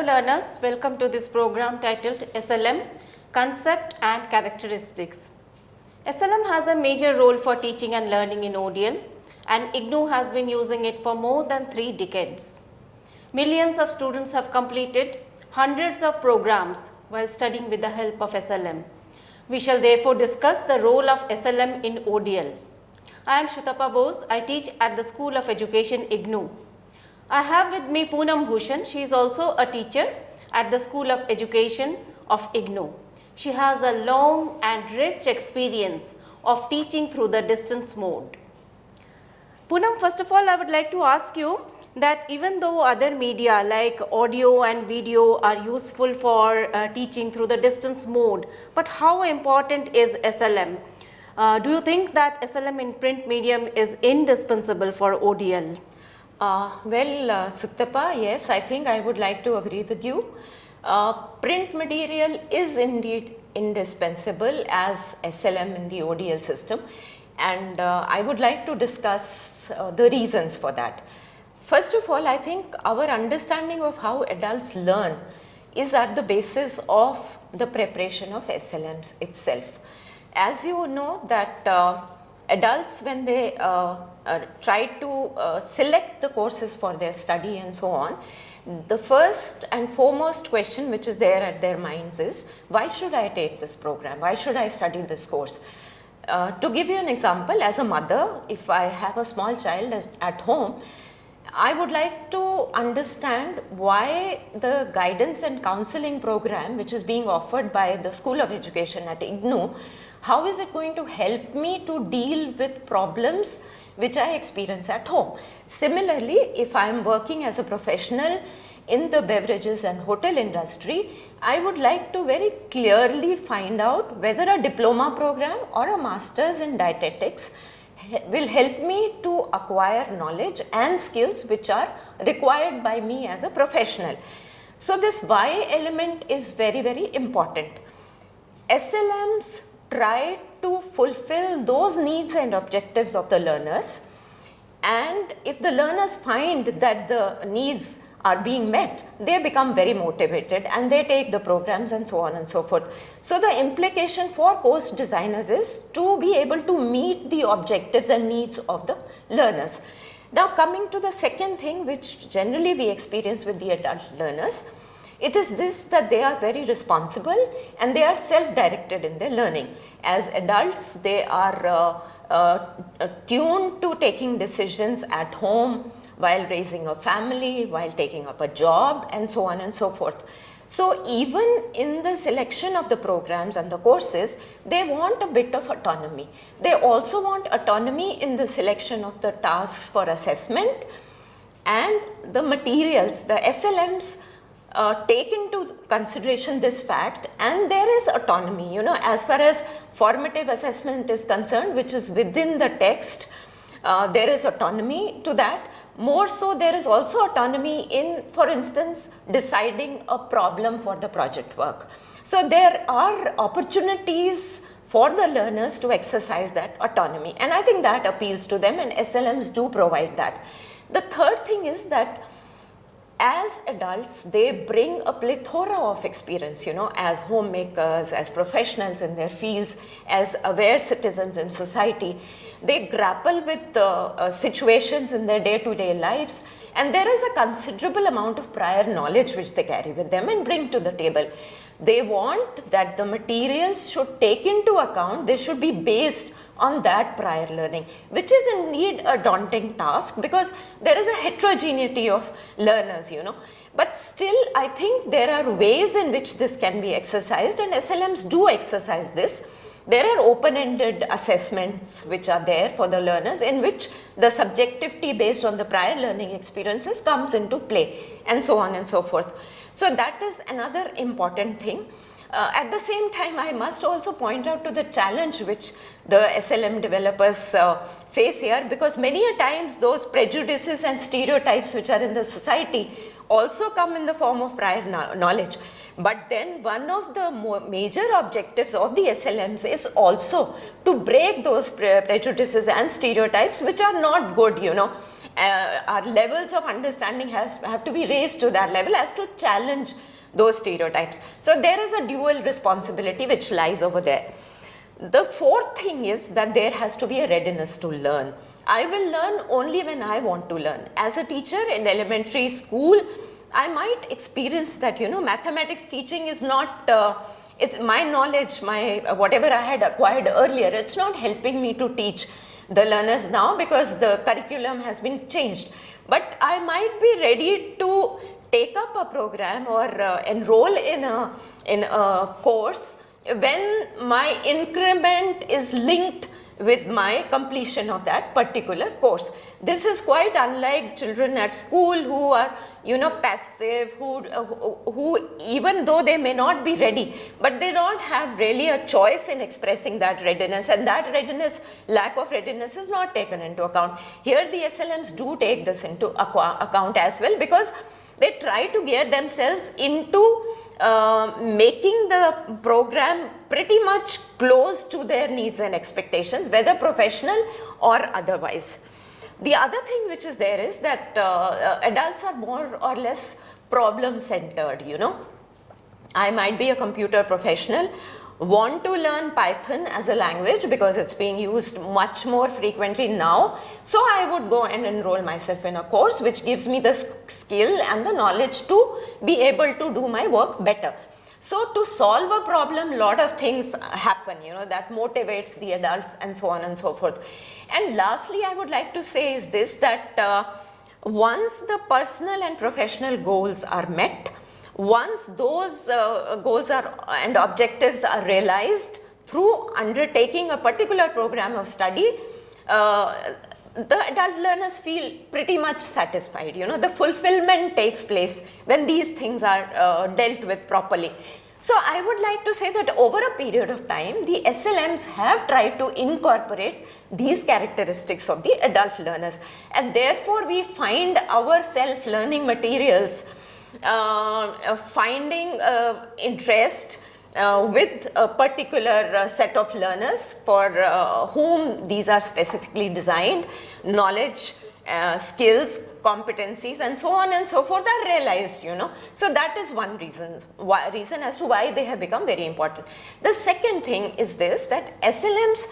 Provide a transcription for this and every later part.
learners, welcome to this program titled SLM Concept and Characteristics. SLM has a major role for teaching and learning in ODL, and IGNOU has been using it for more than 3 decades. Millions of students have completed hundreds of programs while studying with the help of SLM. We shall therefore discuss the role of SLM in ODL. I am Shutapa Bose. I teach at the School of Education IGNOU. I have with me Poonam Bhushan. She is also a teacher at the School of Education of IGNOU. She has a long and rich experience of teaching through the distance mode. Poonam, first of all, I would like to ask you that even though other media like audio and video are useful for teaching through the distance mode, but how important is SLM? Do you think that SLM in print medium is indispensable for ODL? Suttapa, yes, I think I would like to agree with you. Print material is indeed indispensable as SLM in the ODL system, and I would like to discuss the reasons for that. First of all, I think our understanding of how adults learn is at the basis of the preparation of SLMs itself. As you know that adults, when they try to select the courses for their study and so on, the first and foremost question which is there at their minds is, why should I take this program? Why should I study this course? To give you an example, as a mother, if I have a small child at home, I would like to understand why the guidance and counseling program which is being offered by the School of Education at IGNOU, how is it going to help me to deal with problems which I experience at home? Similarly, if I am working as a professional in the beverages and hotel industry, I would like to very clearly find out whether a diploma program or a master's in dietetics will help me to acquire knowledge and skills which are required by me as a professional. So this why element is very, very important. SLMs try to fulfill those needs and objectives of the learners, and if the learners find that the needs are being met, they become very motivated and they take the programs and so on and so forth. So the implication for course designers is to be able to meet the objectives and needs of the learners. Now coming to the second thing which generally we experience with the adult learners, it is this, that they are very responsible and they are self-directed in their learning. As adults, they are tuned to taking decisions at home, while raising a family, while taking up a job, and so on and so forth. So even in the selection of the programs and the courses, they want a bit of autonomy. They also want autonomy in the selection of the tasks for assessment and the materials. The SLMs take into consideration this fact, and there is autonomy, you know, as far as formative assessment is concerned, which is within the text, there is autonomy to that. More so, there is also autonomy in, for instance, deciding a problem for the project work. So there are opportunities for the learners to exercise that autonomy, and I think that appeals to them, and SLMs do provide that. The third thing is that as adults, they bring a plethora of experience, you know, as homemakers, as professionals in their fields, as aware citizens in society. They grapple with situations in their day-to-day lives, and there is a considerable amount of prior knowledge which they carry with them and bring to the table. They want that the materials should take into account, they should be based on that prior learning, which is indeed a daunting task because there is a heterogeneity of learners, you know. But still, I think there are ways in which this can be exercised, and SLMs do exercise this. There are open-ended assessments which are there for the learners, in which the subjectivity based on the prior learning experiences comes into play, and so on and so forth. So that is another important thing. At the same time, I must also point out to the challenge which the SLM developers face here, because many a times those prejudices and stereotypes which are in the society also come in the form of prior knowledge. But then one of the major objectives of the SLMs is also to break those prejudices and stereotypes which are not good, you know, our levels of understanding have to be raised to that level as to challenge those stereotypes. So there is a dual responsibility which lies over there. The fourth thing is that there has to be a readiness to learn. I will learn only when I want to learn. As a teacher in elementary school, I might experience that, mathematics teaching is not, it's my knowledge, whatever I had acquired earlier, it's not helping me to teach the learners now because the curriculum has been changed. But I might be ready to take up a program or enroll in a course when my increment is linked with my completion of that particular course. This is quite unlike children at school who are, passive, who even though they may not be ready, but they don't have really a choice in expressing that readiness, and that readiness, lack of readiness is not taken into account. Here the SLMs do take this into account as well, because they try to gear themselves into making the program pretty much close to their needs and expectations, whether professional or otherwise. The other thing which is there is that adults are more or less problem centered, I might be a computer professional, want to learn Python as a language because it's being used much more frequently now. So I would go and enroll myself in a course which gives me the skill and the knowledge to be able to do my work better. So to solve a problem, lot of things happen, that motivates the adults and so on and so forth. And lastly, I would like to say is this, that once the personal and professional goals are met, once those goals and objectives are realized through undertaking a particular program of study, the adult learners feel pretty much satisfied. The fulfillment takes place when these things are dealt with properly. So I would like to say that over a period of time, the SLMs have tried to incorporate these characteristics of the adult learners, and therefore we find our self-learning materials finding interest with a particular set of learners for whom these are specifically designed. Knowledge, skills, competencies and so on and so forth are realized, So that is one reason as to why they have become very important. The second thing is this, that SLMs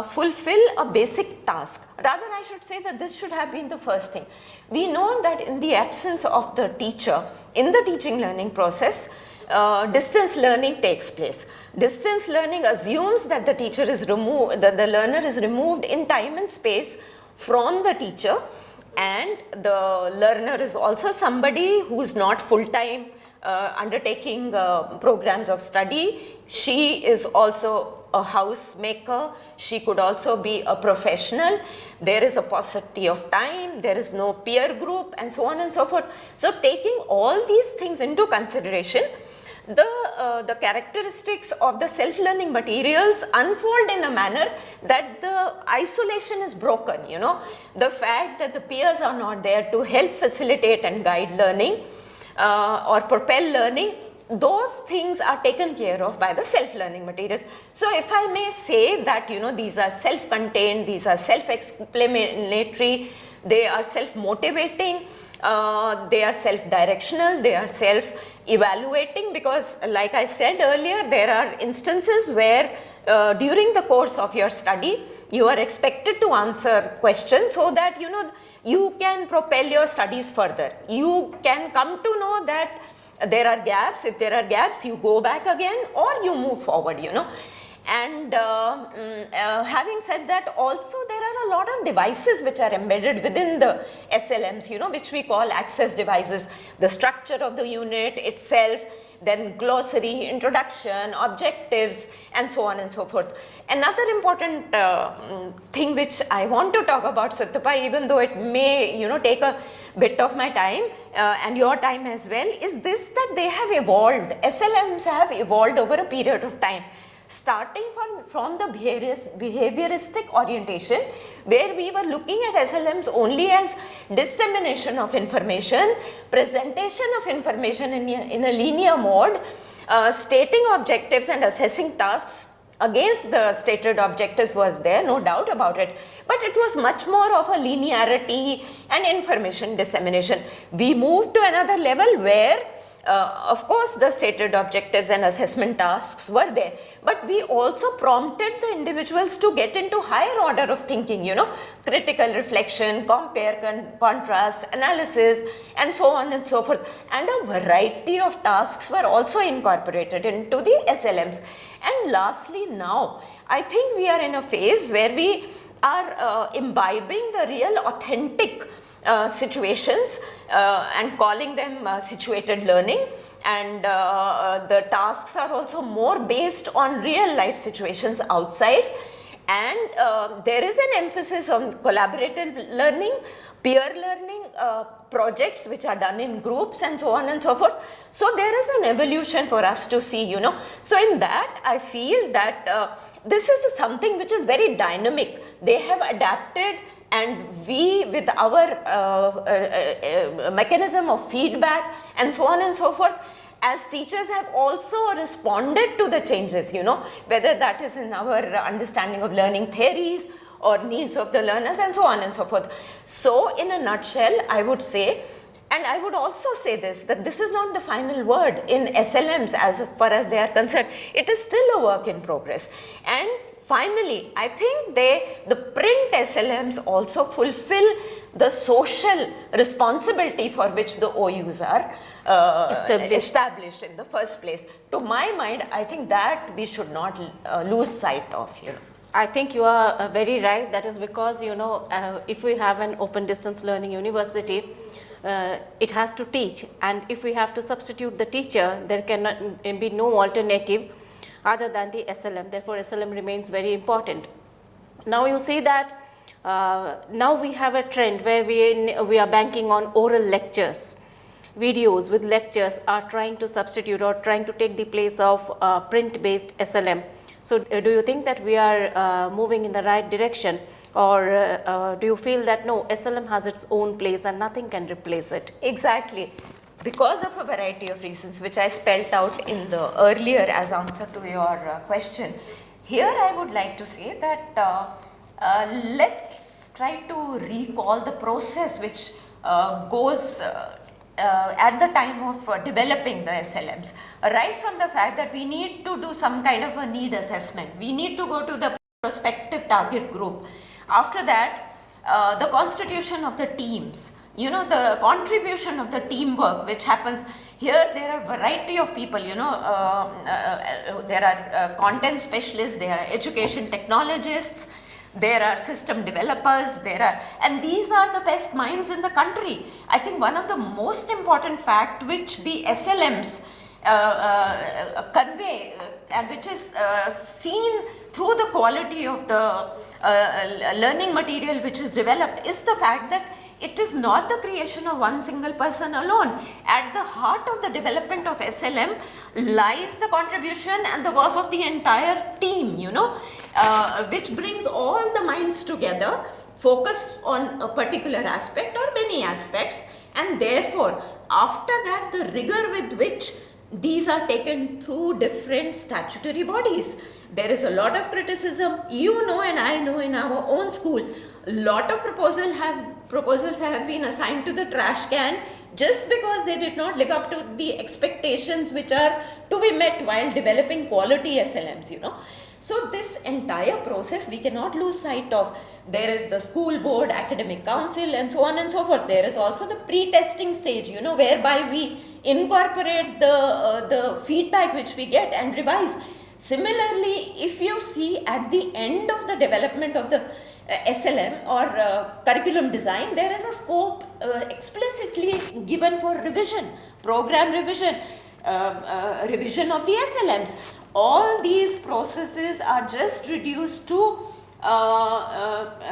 fulfill a basic task. Rather, I should say that this should have been the first thing. We know that in the absence of the teacher, in the teaching learning process, distance learning takes place. Distance learning assumes that the teacher is removed, that the learner is removed in time and space from the teacher, and the learner is also somebody who is not full-time undertaking programs of study. She is also a housemaker, she could also be a professional, there is a paucity of time, there is no peer group and so on and so forth. So taking all these things into consideration, the characteristics of the self-learning materials unfold in a manner that the isolation is broken, the fact that the peers are not there to help facilitate and guide learning or propel learning, those things are taken care of by the self-learning materials. So if I may say that, these are self-contained, these are self-explanatory, they are self-motivating, they are self-directional, they are self-evaluating, because like I said earlier, there are instances where during the course of your study, you are expected to answer questions so that, you can propel your studies further. You can come to know that there are gaps. If there are gaps, you go back again or you move forward, And having said that, also there are a lot of devices which are embedded within the SLMs, which we call access devices. The structure of the unit itself, then glossary, introduction, objectives, and so on and so forth. Another important thing which I want to talk about, Satyapa, even though it may, take a bit of my time and your time as well, is this, that they have evolved. SLMs have evolved over a period of time, starting from the behavioristic orientation, where we were looking at SLMs only as dissemination of information, presentation of information in a linear mode, stating objectives and assessing tasks against the stated objectives was there, no doubt about it, but it was much more of a linearity and information dissemination. We moved to another level where of course the stated objectives and assessment tasks were there, but we also prompted the individuals to get into higher order of thinking, critical reflection, compare, contrast, analysis, and so on and so forth. And a variety of tasks were also incorporated into the SLMs. And lastly, now I think we are in a phase where we are imbibing the real authentic situations and calling them situated learning, and the tasks are also more based on real life situations outside, and there is an emphasis on collaborative learning, peer learning, projects which are done in groups, and so on and so forth. So there is an evolution for us to see, So in that I feel that this is something which is very dynamic. They have adapted, and we, with our mechanism of feedback and so on and so forth, as teachers have also responded to the changes, whether that is in our understanding of learning theories or needs of the learners, and so on and so forth. So in a nutshell, I would say, and I would also say this, that this is not the final word in SLMs as far as they are concerned. It is still a work in progress. And finally, I think the print SLMs also fulfill the social responsibility for which the OUs are established in the first place. To my mind, I think that we should not lose sight of, I think you are very right. That is because, if we have an open distance learning university, it has to teach, and if we have to substitute the teacher, there cannot be no alternative other than the SLM. Therefore, SLM remains very important. Now you see that now we have a trend where we are banking on oral lectures. Videos with lectures are trying to substitute or trying to take the place of print-based SLM. So do you think that we are moving in the right direction, or do you feel that no, SLM has its own place and nothing can replace it? Exactly. Because of a variety of reasons which I spelled out in the earlier as answer to your question, here I would like to say that let's try to recall the process which goes at the time of developing the SLMs, right from the fact that we need to do some kind of a need assessment. We need to go to the prospective target group. After that, the constitution of the teams, the contribution of the teamwork which happens. Here there are variety of people, there are content specialists, there are education technologists, there are system developers, and these are the best minds in the country. I think one of the most important fact which the SLMs convey and which is seen through the quality of the learning material which is developed is the fact that it is not the creation of one single person alone. At the heart of the development of SLM lies the contribution and the work of the entire team, which brings all the minds together, focus on a particular aspect or many aspects, and therefore after that the rigor with which these are taken through different statutory bodies. There is a lot of criticism, and I know in our own school, lot of proposals have been assigned to the trash can just because they did not live up to the expectations which are to be met while developing quality SLMs, So this entire process we cannot lose sight of. There is the school board, academic council, and so on and so forth. There is also the pre-testing stage, whereby we incorporate the feedback which we get and revise. Similarly, if you see at the end of the development of the SLM or curriculum design, there is a scope explicitly given for revision, program revision, revision of the SLMs. All these processes are just reduced to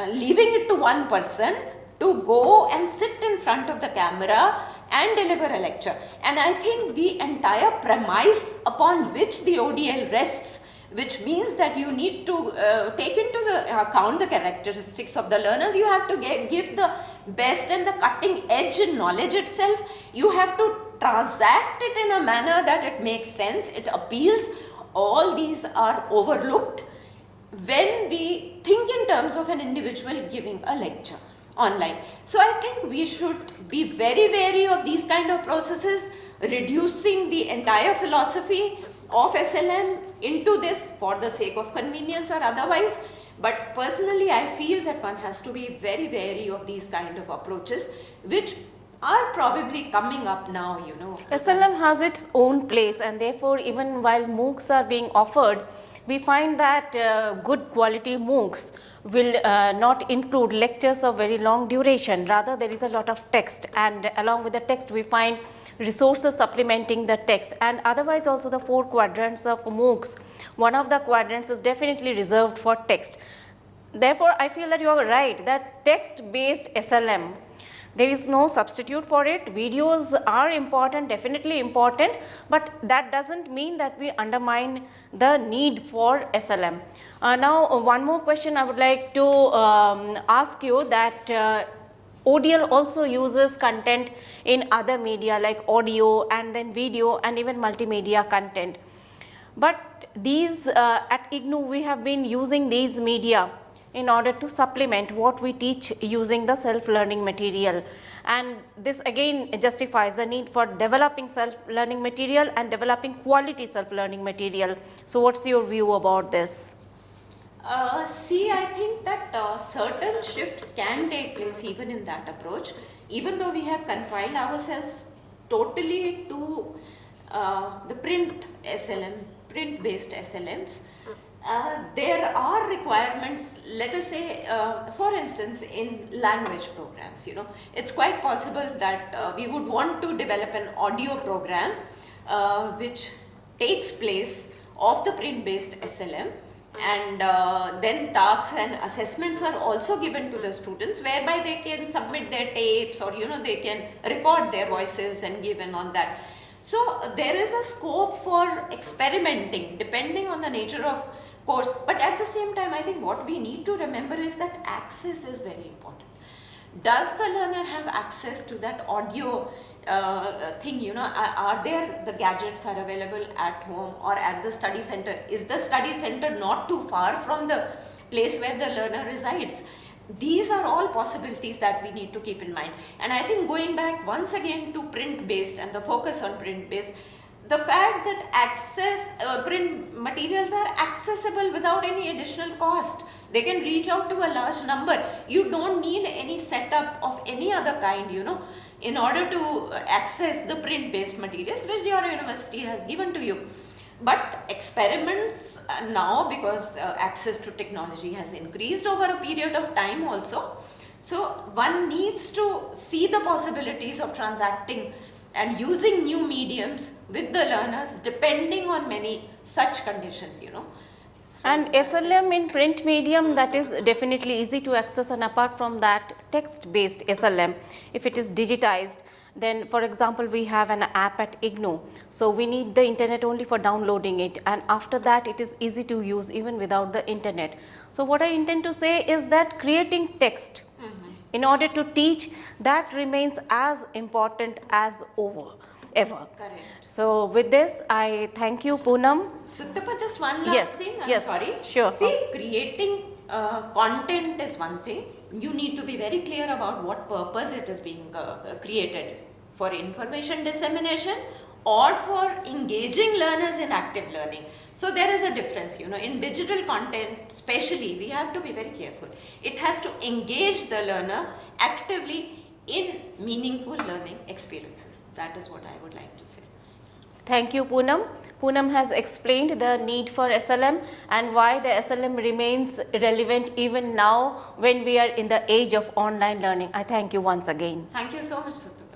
leaving it to one person to go and sit in front of the camera and deliver a lecture. And I think the entire premise upon which the ODL rests, which means that you need to take into account the characteristics of the learners, you have to give the best and the cutting edge in knowledge itself, you have to transact it in a manner that it makes sense, it appeals. all these are overlooked when we think in terms of an individual giving a lecture online. So I think we should be very wary of these kind of processes, reducing the entire philosophy of SLM into this for the sake of convenience or otherwise. But personally, I feel that one has to be very wary of these kind of approaches, which are probably coming up now, you know. SLM has its own place, and therefore even while MOOCs are being offered, we find that good quality MOOCs will not include lectures of very long duration. Rather, there is a lot of text, and along with the text we find resources supplementing the text. And otherwise also the 4 quadrants of MOOCs, one of the quadrants is definitely reserved for text. Therefore, I feel that you are right that text based SLM, there is no substitute for it. Videos are important, definitely important, but that doesn't mean that we undermine the need for SLM. Now, one more question I would like to ask you, that ODL also uses content in other media like audio and then video and even multimedia content. But these at IGNOU we have been using these media in order to supplement what we teach using the self-learning material, and this again justifies the need for developing self-learning material and developing quality self-learning material. So what's your view about this? See, I think that certain shifts can take place even in that approach, even though we have confined ourselves totally to the print SLM, print based SLMs. There are requirements, let us say, for instance, in language programs, you know, it's quite possible that we would want to develop an audio program which takes place of the print based SLM, and then tasks and assessments are also given to the students, whereby they can submit their tapes, or you know, they can record their voices and give in on that. So there is a scope for experimenting depending on the nature of course, but at the same time I think what we need to remember is that access is very important. Does the learner have access to that audio thing, you know, are there the gadgets are available at home or at the study center? Is the study center not too far from the place where the learner resides? These are all possibilities that we need to keep in mind. And I think going back once again to print based and the focus on print based, the fact that print materials are accessible without any additional cost. They can reach out to a large number. You don't need any setup of any other kind, you know, in order to access the print based materials which your university has given to you. But experiments now, because access to technology has increased over a period of time also, so one needs to see the possibilities of transacting and using new mediums with the learners depending on many such conditions, you know. So and SLM in print medium, that is definitely easy to access, and apart from that text based SLM, if it is digitized, then for example we have an app at IGNOU, so we need the internet only for downloading it, and after that it is easy to use even without the internet. So what I intend to say is that creating text in order to teach, that remains as important as ever. correct. So with this I thank you, Poonam. Suttapa, just one last Yes, thing, I'm yes, sorry. sure. See, creating content is one thing. You need to be very clear about what purpose it is being created, for information dissemination or for engaging learners in active learning. So there is a difference, you know, in digital content especially, we have to be very careful. It has to engage the learner actively in meaningful learning experiences. That is what I would like to say. Thank you, Poonam. Poonam has explained the need for SLM and why the SLM remains relevant even now when we are in the age of online learning. I thank you once again. Thank you so much, Suttapa.